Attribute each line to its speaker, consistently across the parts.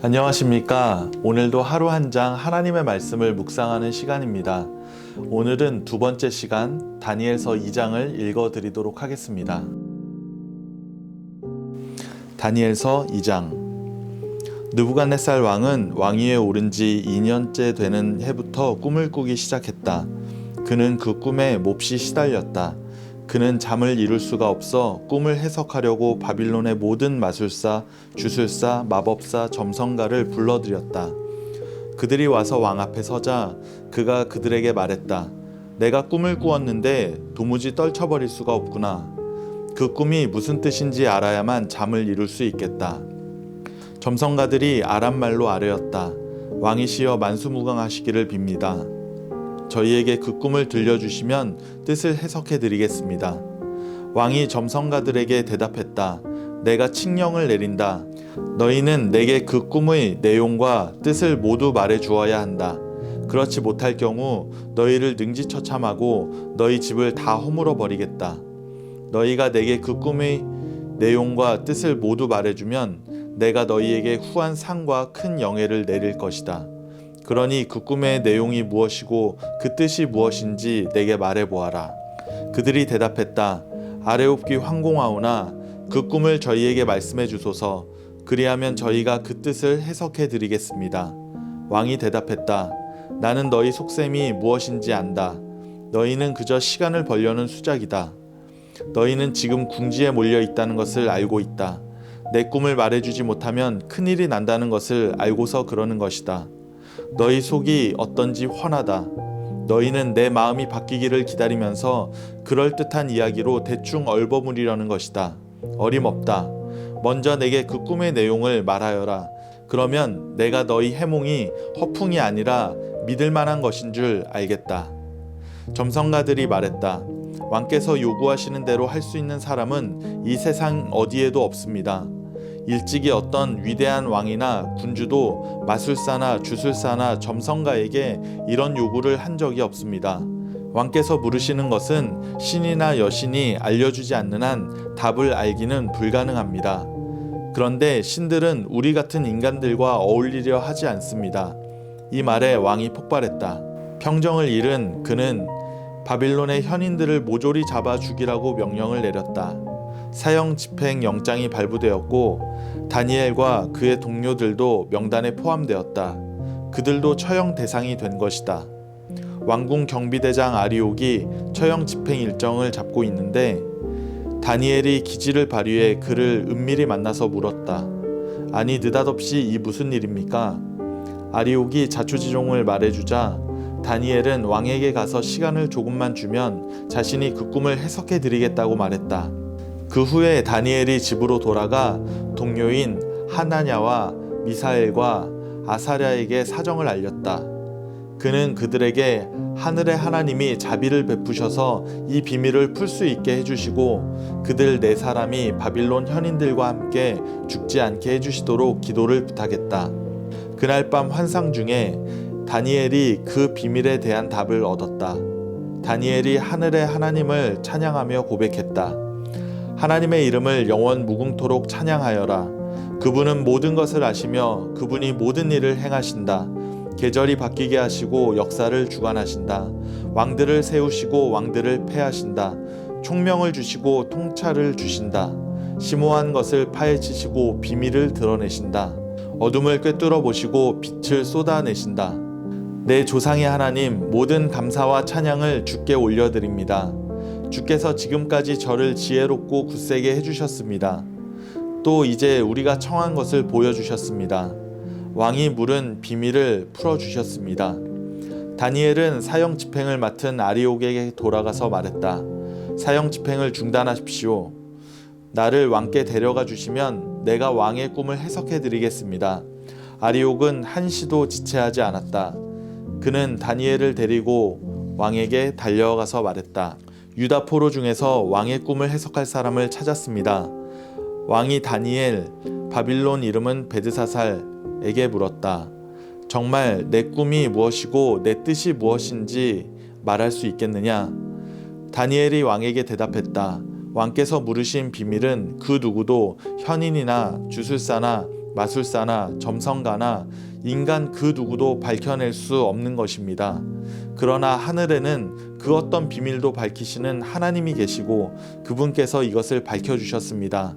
Speaker 1: 안녕하십니까. 오늘도 하루 한 장 하나님의 말씀을 묵상하는 시간입니다. 오늘은 두 번째 시간 다니엘서 2장을 읽어드리도록 하겠습니다. 다니엘서 2장. 느부갓네살 왕은 왕위에 오른 지 2년째 되는 해부터 꿈을 꾸기 시작했다. 그는 그 꿈에 몹시 시달렸다. 그는 잠을 이룰 수가 없어 꿈을 해석하려고 바빌론의 모든 마술사, 주술사, 마법사, 점성가를 불러들였다. 그들이 와서 왕 앞에 서자 그가 그들에게 말했다. 내가 꿈을 꾸었는데 도무지 떨쳐버릴 수가 없구나. 그 꿈이 무슨 뜻인지 알아야만 잠을 이룰 수 있겠다. 점성가들이 아람말로 아뢰었다. 왕이시여 만수무강하시기를 빕니다. 저희에게 그 꿈을 들려주시면 뜻을 해석해 드리겠습니다. 왕이 점성가들에게 대답했다. 내가 칙령을 내린다. 너희는 내게 그 꿈의 내용과 뜻을 모두 말해 주어야 한다. 그렇지 못할 경우 너희를 능지처참하고 너희 집을 다 허물어 버리겠다. 너희가 내게 그 꿈의 내용과 뜻을 모두 말해주면 내가 너희에게 후한 상과 큰 영예를 내릴 것이다. 그러니 그 꿈의 내용이 무엇이고 그 뜻이 무엇인지 내게 말해보아라. 그들이 대답했다. 아레옵기 황공하오나 그 꿈을 저희에게 말씀해 주소서. 그리하면 저희가 그 뜻을 해석해 드리겠습니다. 왕이 대답했다. 나는 너희 속셈이 무엇인지 안다. 너희는 그저 시간을 벌려는 수작이다. 너희는 지금 궁지에 몰려 있다는 것을 알고 있다. 내 꿈을 말해주지 못하면 큰일이 난다는 것을 알고서 그러는 것이다. 너희 속이 어떤지 훤하다. 너희는 내 마음이 바뀌기를 기다리면서 그럴듯한 이야기로 대충 얼버무리려는 것이다. 어림없다. 먼저 내게 그 꿈의 내용을 말하여라. 그러면 내가 너희 해몽이 허풍이 아니라 믿을 만한 것인 줄 알겠다. 점성가들이 말했다. 왕께서 요구하시는 대로 할 수 있는 사람은 이 세상 어디에도 없습니다. 일찍이 어떤 위대한 왕이나 군주도 마술사나 주술사나 점성가에게 이런 요구를 한 적이 없습니다. 왕께서 물으시는 것은 신이나 여신이 알려주지 않는 한 답을 알기는 불가능합니다. 그런데 신들은 우리 같은 인간들과 어울리려 하지 않습니다. 이 말에 왕이 폭발했다. 평정을 잃은 그는 바빌론의 현인들을 모조리 잡아 죽이라고 명령을 내렸다. 사형 집행 영장이 발부되었고 다니엘과 그의 동료들도 명단에 포함되었다. 그들도 처형 대상이 된 것이다. 왕궁 경비대장 아리옥이 처형 집행 일정을 잡고 있는데 다니엘이 기지를 발휘해 그를 은밀히 만나서 물었다. 아니 느닷없이 이 무슨 일입니까? 아리옥이 자초지종을 말해주자 다니엘은 왕에게 가서 시간을 조금만 주면 자신이 그 꿈을 해석해 드리겠다고 말했다. 그 후에 다니엘이 집으로 돌아가 동료인 하나냐와 미사엘과 아사랴에게 사정을 알렸다. 그는 그들에게 하늘의 하나님이 자비를 베푸셔서 이 비밀을 풀 수 있게 해주시고 그들 네 사람이 바빌론 현인들과 함께 죽지 않게 해주시도록 기도를 부탁했다. 그날 밤 환상 중에 다니엘이 그 비밀에 대한 답을 얻었다. 다니엘이 하늘의 하나님을 찬양하며 고백했다. 하나님의 이름을 영원 무궁토록 찬양하여라. 그분은 모든 것을 아시며 그분이 모든 일을 행하신다. 계절이 바뀌게 하시고 역사를 주관하신다. 왕들을 세우시고 왕들을 패하신다. 총명을 주시고 통찰을 주신다. 심오한 것을 파헤치시고 비밀을 드러내신다. 어둠을 꿰뚫어 보시고 빛을 쏟아내신다. 내 조상의 하나님, 모든 감사와 찬양을 주께 올려드립니다. 주께서 지금까지 저를 지혜롭고 굳세게 해주셨습니다. 또 이제 우리가 청한 것을 보여주셨습니다. 왕이 물은 비밀을 풀어주셨습니다. 다니엘은 사형 집행을 맡은 아리옥에게 돌아가서 말했다. 사형 집행을 중단하십시오. 나를 왕께 데려가 주시면 내가 왕의 꿈을 해석해 드리겠습니다. 아리옥은 한시도 지체하지 않았다. 그는 다니엘을 데리고 왕에게 달려가서 말했다. 유다 포로 중에서 왕의 꿈을 해석할 사람을 찾았습니다. 왕이 다니엘, 바빌론 이름은 베드사살에게 물었다. 정말 내 꿈이 무엇이고 내 뜻이 무엇인지 말할 수 있겠느냐? 다니엘이 왕에게 대답했다. 왕께서 물으신 비밀은 그 누구도 현인이나 주술사나 마술사나 점성가나 인간 그 누구도 밝혀낼 수 없는 것입니다. 그러나 하늘에는 그 어떤 비밀도 밝히시는 하나님이 계시고 그분께서 이것을 밝혀주셨습니다.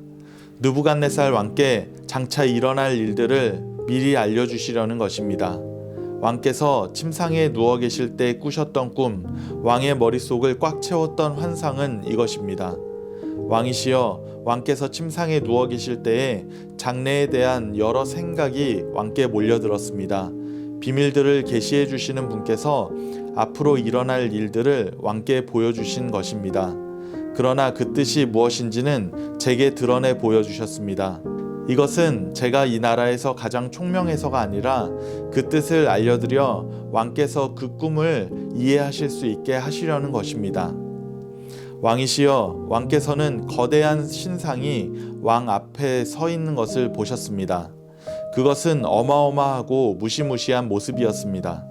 Speaker 1: 느부갓네살 왕께 장차 일어날 일들을 미리 알려주시려는 것입니다. 왕께서 침상에 누워 계실 때 꾸셨던 꿈, 왕의 머릿속을 꽉 채웠던 환상은 이것입니다. 왕이시여, 왕께서 침상에 누워 계실 때에 장래에 대한 여러 생각이 왕께 몰려들었습니다. 비밀들을 계시해 주시는 분께서 앞으로 일어날 일들을 왕께 보여주신 것입니다. 그러나 그 뜻이 무엇인지는 제게 드러내 보여주셨습니다. 이것은 제가 이 나라에서 가장 총명해서가 아니라 그 뜻을 알려드려 왕께서 그 꿈을 이해하실 수 있게 하시려는 것입니다. 왕이시여, 왕께서는 거대한 신상이 왕 앞에 서 있는 것을 보셨습니다. 그것은 어마어마하고 무시무시한 모습이었습니다.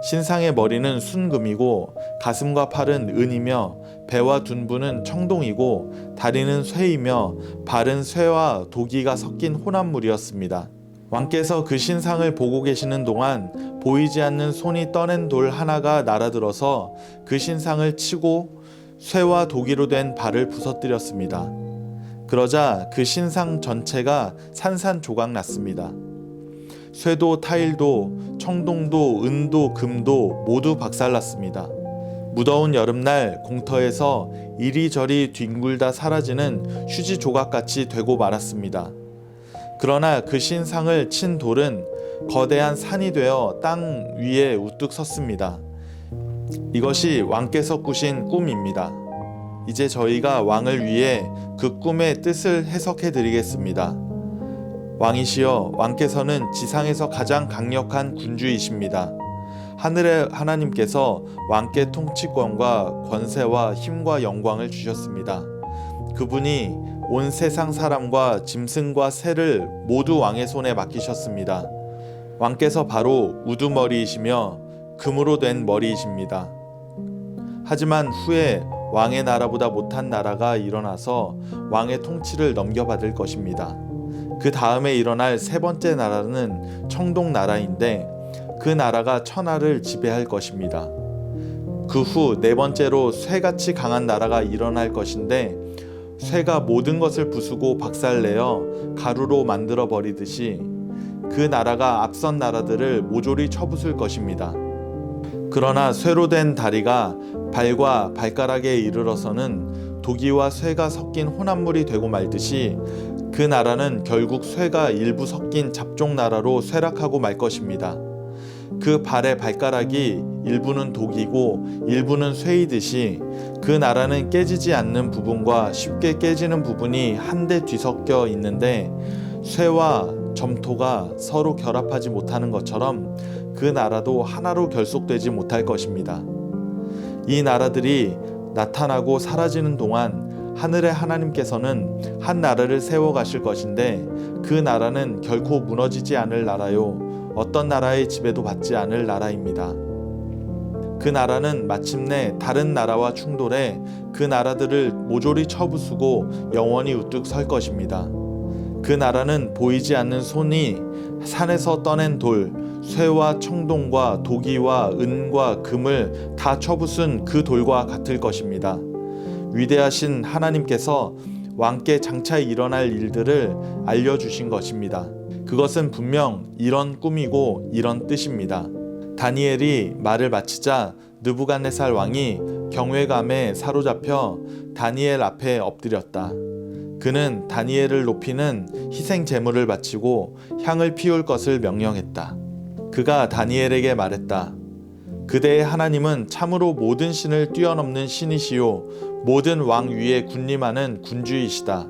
Speaker 1: 신상의 머리는 순금이고 가슴과 팔은 은이며 배와 둔부는 청동이고 다리는 쇠이며 발은 쇠와 도기가 섞인 혼합물이었습니다. 왕께서 그 신상을 보고 계시는 동안 보이지 않는 손이 떠낸 돌 하나가 날아들어서 그 신상을 치고 쇠와 도기로 된 발을 부서뜨렸습니다. 그러자 그 신상 전체가 산산조각 났습니다. 쇠도 타일도 청동도 은도 금도 모두 박살났습니다. 무더운 여름날 공터에서 이리저리 뒹굴다 사라지는 휴지 조각같이 되고 말았습니다. 그러나 그 신상을 친 돌은 거대한 산이 되어 땅 위에 우뚝 섰습니다. 이것이 왕께서 꾸신 꿈입니다. 이제 저희가 왕을 위해 그 꿈의 뜻을 해석해 드리겠습니다. 왕이시여, 왕께서는 지상에서 가장 강력한 군주이십니다. 하늘의 하나님께서 왕께 통치권과 권세와 힘과 영광을 주셨습니다. 그분이 온 세상 사람과 짐승과 새를 모두 왕의 손에 맡기셨습니다. 왕께서 바로 우두머리이시며 금으로 된 머리이십니다. 하지만 후에 왕의 나라보다 못한 나라가 일어나서 왕의 통치를 넘겨받을 것입니다. 그 다음에 일어날 세 번째 나라는 청동 나라인데 그 나라가 천하를 지배할 것입니다. 그 후 네 번째로 쇠같이 강한 나라가 일어날 것인데 쇠가 모든 것을 부수고 박살내어 가루로 만들어 버리듯이 그 나라가 앞선 나라들을 모조리 쳐부술 것입니다. 그러나 쇠로 된 다리가 발과 발가락에 이르러서는 도기와 쇠가 섞인 혼합물이 되고 말듯이 그 나라는 결국 쇠가 일부 섞인 잡종 나라로 쇠락하고 말 것입니다. 그 발의 발가락이 일부는 독이고 일부는 쇠이듯이 그 나라는 깨지지 않는 부분과 쉽게 깨지는 부분이 한데 뒤섞여 있는데 쇠와 점토가 서로 결합하지 못하는 것처럼 그 나라도 하나로 결속되지 못할 것입니다. 이 나라들이 나타나고 사라지는 동안 하늘의 하나님께서는 한 나라를 세워 가실 것인데 그 나라는 결코 무너지지 않을 나라요 어떤 나라의 지배도 받지 않을 나라입니다. 그 나라는 마침내 다른 나라와 충돌해 그 나라들을 모조리 쳐부수고 영원히 우뚝 설 것입니다. 그 나라는 보이지 않는 손이 산에서 떠낸 돌, 쇠와 청동과 도기와 은과 금을 다 쳐부순 그 돌과 같을 것입니다. 위대하신 하나님께서 왕께 장차 일어날 일들을 알려주신 것입니다. 그것은 분명 이런 꿈이고 이런 뜻입니다. 다니엘이 말을 마치자 느부갓네살 왕이 경외감에 사로잡혀 다니엘 앞에 엎드렸다. 그는 다니엘을 높이는 희생 제물을 바치고 향을 피울 것을 명령했다. 그가 다니엘에게 말했다. 그대의 하나님은 참으로 모든 신을 뛰어넘는 신이시요 모든 왕 위에 군림하는 군주이시다.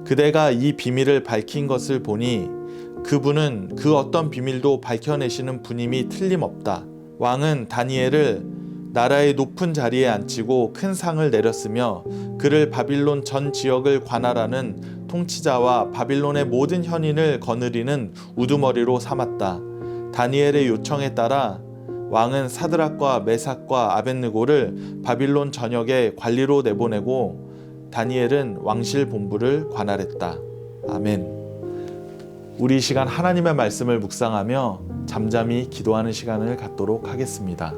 Speaker 1: 그대가 이 비밀을 밝힌 것을 보니 그분은 그 어떤 비밀도 밝혀내시는 분임이 틀림없다. 왕은 다니엘을 나라의 높은 자리에 앉히고 큰 상을 내렸으며 그를 바빌론 전 지역을 관할하는 통치자와 바빌론의 모든 현인을 거느리는 우두머리로 삼았다. 다니엘의 요청에 따라 왕은 사드락과 메삭과 아벳느고를 바빌론 전역의 관리로 내보내고 다니엘은 왕실 본부를 관할했다. 아멘. 우리 이 시간 하나님의 말씀을 묵상하며 잠잠히 기도하는 시간을 갖도록 하겠습니다.